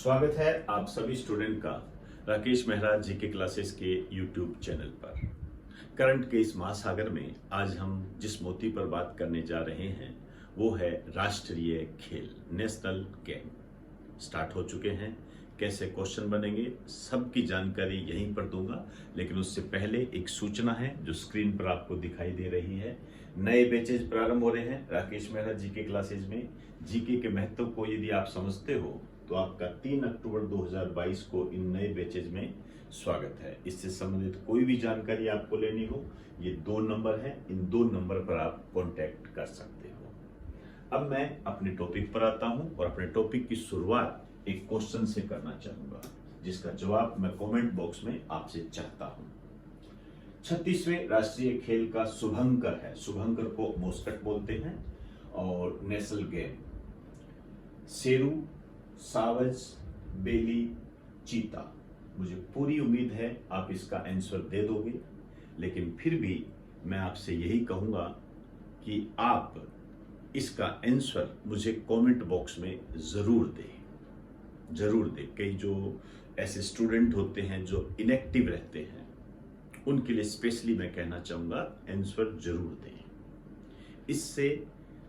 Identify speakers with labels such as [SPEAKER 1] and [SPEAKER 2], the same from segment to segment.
[SPEAKER 1] स्वागत है आप सभी स्टूडेंट का राकेश मेहरा जीके क्लासेस के यूट्यूब चैनल पर। करंट के इस महासागर में आज हम जिस मोती पर बात करने जा रहे हैं वो है राष्ट्रीय खेल, नेशनल गेम। स्टार्ट हो चुके हैं, कैसे क्वेश्चन बनेंगे सबकी जानकारी यहीं पर दूंगा, लेकिन उससे पहले एक सूचना है जो स्क्रीन पर आपको दिखाई दे रही है। नए बैचेज प्रारंभ हो रहे हैं राकेश मेहरा जीके क्लासेस में। जीके के महत्व को यदि आप समझते हो तो आपका 3 अक्टूबर 2022 को इन नए बैचेज में स्वागत है। इससे संबंधित कोई भी जानकारी आपको लेनी हो, ये 2 नंबर है, इन 2 नंबर पर आप कांटेक्ट कर सकते हो। अब मैं अपने टॉपिक पर आता हूं और अपने टॉपिक की शुरुआत एक क्वेश्चन से करना चाहूंगा जिसका जवाब मैं कमेंट बॉक्स में आपसे चाहता हूं। 36वें राष्ट्रीय खेल का शुभंकर है, शुभंकर को मोस्कट बोलते हैं, और नेशनल गेम शेरू, सावज, बेली, चीता। मुझे पूरी उम्मीद है आप इसका आंसर दे दोगे, लेकिन फिर भी मैं आपसे यही कहूंगा कि आप इसका आंसर मुझे कमेंट बॉक्स में जरूर दें। कई जो ऐसे स्टूडेंट होते हैं जो इनएक्टिव रहते हैं, उनके लिए स्पेशली मैं कहना चाहूंगा आंसर जरूर दें। इससे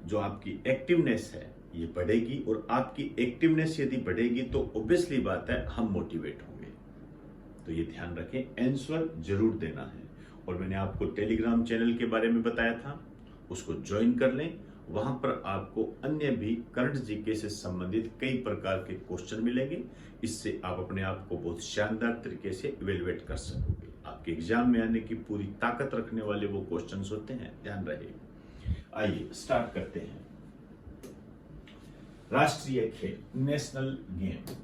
[SPEAKER 1] जो आपकी एक्टिवनेस है ये बढ़ेगी, और आपकी एक्टिवनेस यदि बढ़ेगी तो ऑब्वियसली बात है हम मोटिवेट होंगे। तो ये ध्यान रखें, आंसर जरूर देना है। और मैंने आपको टेलीग्राम चैनल के बारे में बताया था, उसको ज्वाइन कर लें। वहां पर आपको अन्य भी करंट जीके से संबंधित कई प्रकार के क्वेश्चन मिलेंगे। इससे आप अपने आप को बहुत शानदार तरीके से इवेलुएट कर सकोगे। आपके एग्जाम में आने की पूरी ताकत रखने वाले वो क्वेश्चंस होते हैं, ध्यान रहे। आइए स्टार्ट करते हैं। राष्ट्रीय खेल, नेशनल गेम।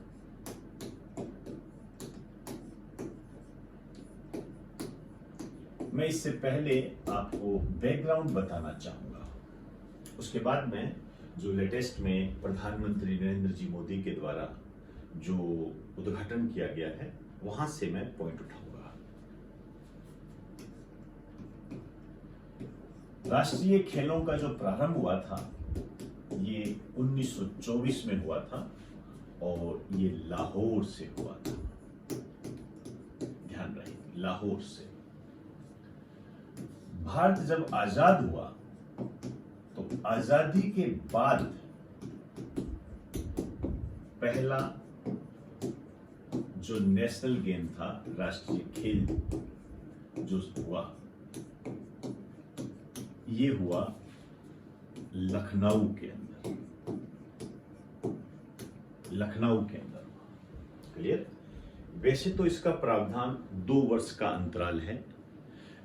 [SPEAKER 1] मैं इससे पहले आपको बैकग्राउंड बताना चाहूंगा, उसके बाद में जो लेटेस्ट में प्रधानमंत्री नरेंद्र जी मोदी के द्वारा जो उद्घाटन किया गया है वहां से मैं पॉइंट उठाऊंगा। राष्ट्रीय खेलों का जो प्रारंभ हुआ था ये 1924 में हुआ था, और ये लाहौर से हुआ था। ध्यान रहे, लाहौर से। भारत जब आजाद हुआ तो आजादी के बाद पहला जो नेशनल गेम था, राष्ट्रीय खेल जो हुआ, ये हुआ लखनऊ के अंदर। क्लियर? वैसे तो इसका प्रावधान 2 वर्ष का अंतराल है,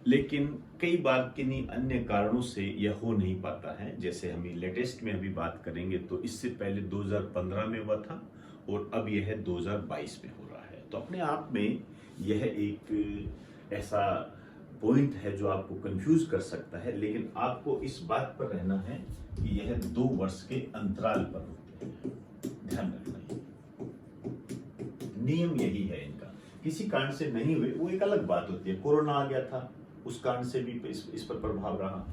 [SPEAKER 1] लेकिन कई बार किन्हीं अन्य कारणों से यह हो नहीं पाता है। जैसे हम लेटेस्ट में अभी बात करेंगे तो इससे पहले 2015 में हुआ था, और अब यह 2022 में हो रहा है। तो अपने आप में यह एक ऐसा पॉइंट है जो आपको कंफ्यूज कर सकता है, लेकिन आपको इस बात पर रहना है कि यह 2 वर्ष के अंतराल पर होते हैं। ध्यान रखना, नियम यही है इनका। किसी कारण से नहीं हुए वो एक अलग बात होती है। कोरोना आ गया था, उस कारण से भी इस पर प्रभाव रहा।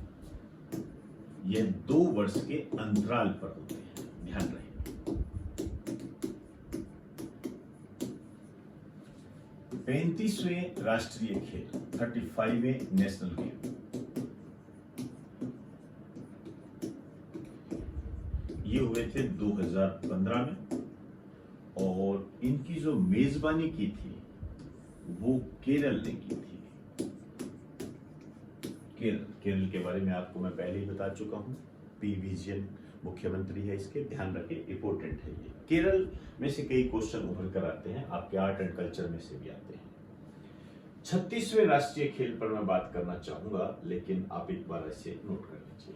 [SPEAKER 1] यह 2 वर्ष के अंतराल पर होते हैं, ध्यान रहे। पैंतीसवें राष्ट्रीय खेल, 35वें नेशनल गेम, ये हुए थे 2015 में, और इनकी जो मेजबानी की थी वो केरल ने की थी। केरल के बारे में आपको मैं पहले ही बता चुका हूं। पी विजयन मुख्यमंत्री है इसके, ध्यान रखें, इंपोर्टेंट है ये। केरल में से कई क्वेश्चन उभर कर आते हैं, आपके आर्ट एंड कल्चर में से भी आते हैं। 36वें राष्ट्रीय खेल पर मैं बात करना चाहूंगा, लेकिन आप एक बार ऐसे नोट कर लीजिए।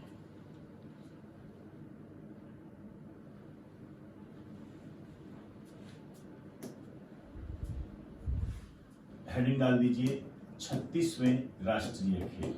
[SPEAKER 1] हेडिंग डाल दीजिए 36वें राष्ट्रीय खेल।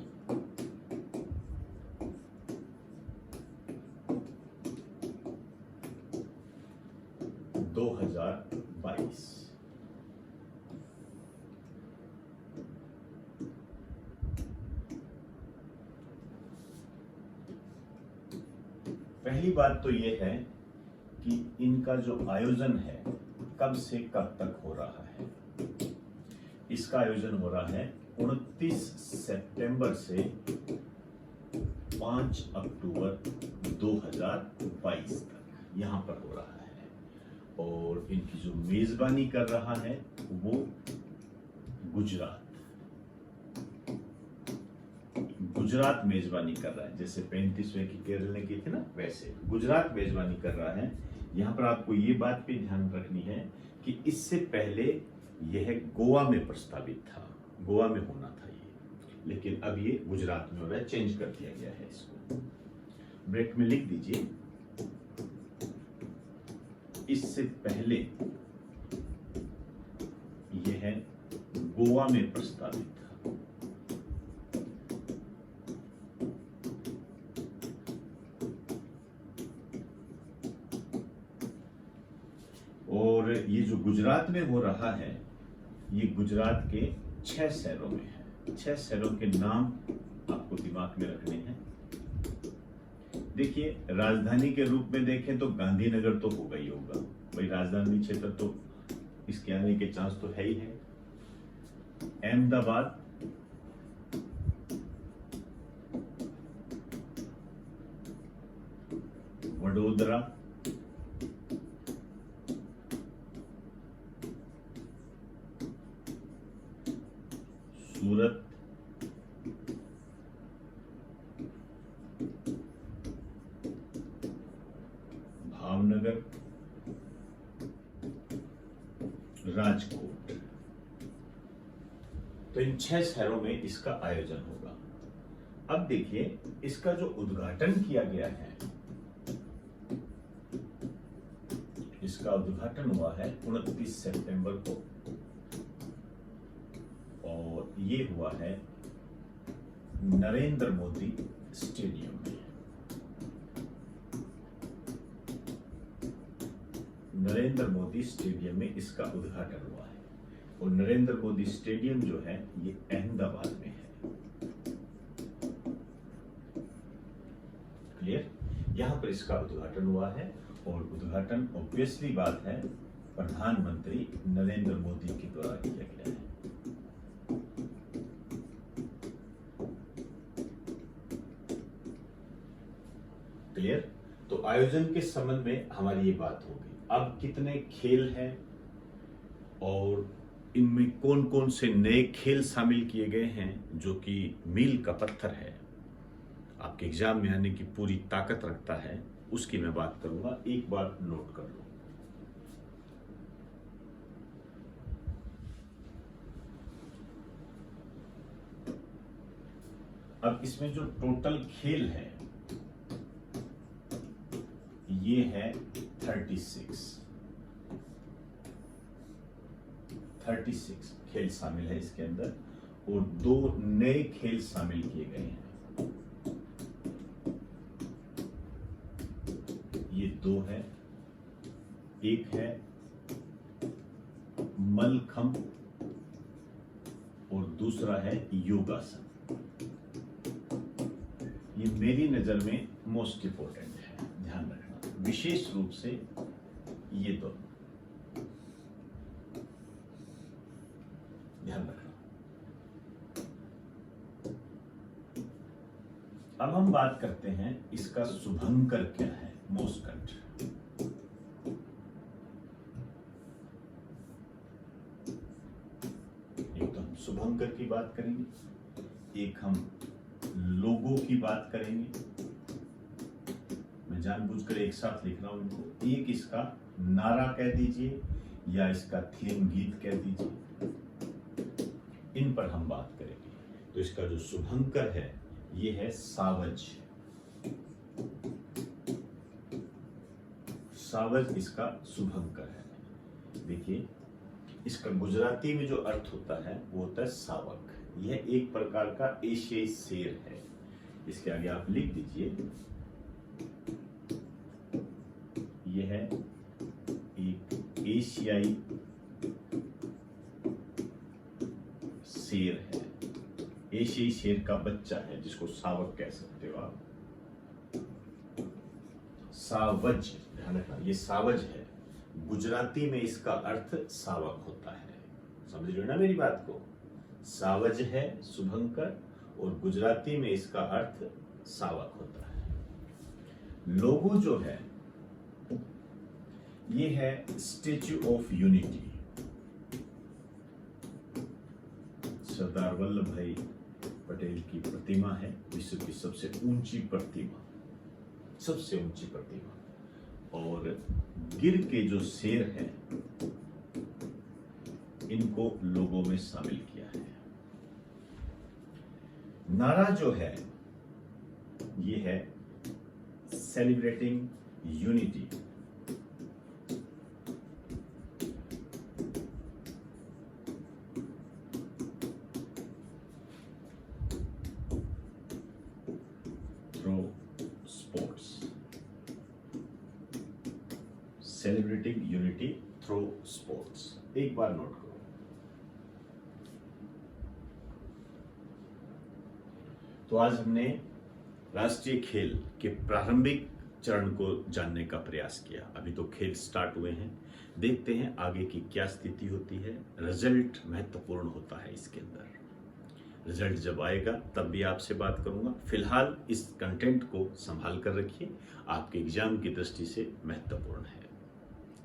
[SPEAKER 1] पहली बात तो यह है कि इनका जो आयोजन है कब से कब तक हो रहा है? इसका आयोजन हो रहा है 29 सितंबर से 5 अक्टूबर 2022 तक यहाँ पर हो रहा है। और इनकी जो मेजबानी कर रहा है वो गुजरात मेजबानी कर रहा है। जैसे 35वें की केरल ने की थी ना, वैसे गुजरात मेजबानी कर रहा है। यहाँ पर आपको ये बात भी ध्यान रखनी है कि इससे पहले यह गोवा में प्रस्तावित था, गोवा में होना था ये, लेकिन अब ये गुजरात में हो रहा है, चेंज कर दिया गया है इसको। ब्रेक में लिख दीजिए, इससे पहले यह गोवा में प्रस्तावित था। और ये जो गुजरात में हो रहा है, ये गुजरात के 6 शहरों में है। 6 शहरों के नाम आपको दिमाग में रखने हैं। देखिए, राजधानी के रूप में देखें तो गांधीनगर तो होगा ही होगा भाई, राजधानी क्षेत्र तो इसके आने के चांस तो है ही है। अहमदाबाद, वडोदरा, सूरत, भावनगर, राजकोट। तो इन 6 शहरों में इसका आयोजन होगा। अब देखिए, इसका जो उद्घाटन किया गया है, इसका उद्घाटन हुआ है 29 सितंबर को, और ये हुआ है नरेंद्र मोदी स्टेडियम में। नरेंद्र मोदी स्टेडियम में इसका उद्घाटन हुआ है। और नरेंद्र मोदी स्टेडियम जो है ये अहमदाबाद में है। क्लियर? यहां पर इसका उद्घाटन हुआ है, और उद्घाटन ऑब्वियसली बात है प्रधानमंत्री नरेंद्र मोदी के द्वारा किया गया है। क्लियर? तो आयोजन के संबंध में हमारी ये बात होगी। अब कितने खेल हैं और इनमें कौन कौन से नए खेल शामिल किए गए हैं, जो कि मील का पत्थर है, आपके एग्जाम में आने की पूरी ताकत रखता है, उसकी मैं बात करूंगा। एक बात नोट कर लो, अब इसमें जो टोटल खेल है ये है 36 खेल शामिल है इसके अंदर, और 2 नए खेल शामिल किए गए हैं। ये 2 है, एक है मलखंब और दूसरा है योगासन। ये मेरी नजर में मोस्ट इंपोर्टेंट है, ध्यान रखना, विशेष रूप से ये दोनों ध्यान रखना। अब हम बात करते हैं इसका शुभंकर क्या है, मोस्कट। एक तो हम शुभंकर की बात करेंगे, एक हम लोगो की बात करेंगे। मैं जानबूझकर एक साथ लिख रहा हूं इनको। एक इसका नारा कह दीजिए या इसका थीम गीत कह दीजिए, इन पर हम बात करेंगे। तो इसका जो शुभंकर है ये है सावज। सावज इसका शुभंकर है। देखिए, इसका गुजराती में जो अर्थ होता है वो होता है सावक। यह एक प्रकार का एशियाई शेर है। इसके आगे आप लिख दीजिए, यह है एक एशियाई शेर है। एशियाई शेर का बच्चा है, जिसको सावक कह सकते हो आप। सावज, ध्यान रखना, ये सावज है। गुजराती में इसका अर्थ सावक होता है। समझ रहे हो ना मेरी बात को? सावज है शुभंकर और गुजराती में इसका अर्थ सावक होता है। लोगो जो है ये है statue of unity. Sardar Vallabh भाई पटेल की प्रतिमा है, विश्व की सबसे ऊंची प्रतिमा, सबसे ऊंची प्रतिमा। और गिर के जो शेर हैं इनको लोगों में शामिल किया है। नारा जो है ये है celebrating unity. Through sports, celebrating unity through sports. एक बार नोट करो। तो आज हमने राष्ट्रीय खेल के प्रारंभिक चरण को जानने का प्रयास किया। अभी तो खेल स्टार्ट हुए हैं, देखते हैं आगे की क्या स्थिति होती है। रिजल्ट महत्वपूर्ण होता है इसके अंदर। रिजल्ट जब आएगा तब भी आपसे बात करूंगा। फिलहाल इस कंटेंट को संभाल कर रखिए, आपके एग्जाम की दृष्टि से महत्वपूर्ण है।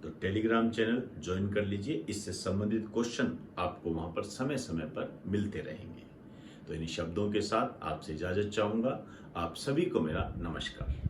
[SPEAKER 1] तो टेलीग्राम चैनल ज्वाइन कर लीजिए, इससे संबंधित क्वेश्चन आपको वहां पर समय समय पर मिलते रहेंगे। तो इन शब्दों के साथ आपसे इजाजत चाहूंगा। आप सभी को मेरा नमस्कार।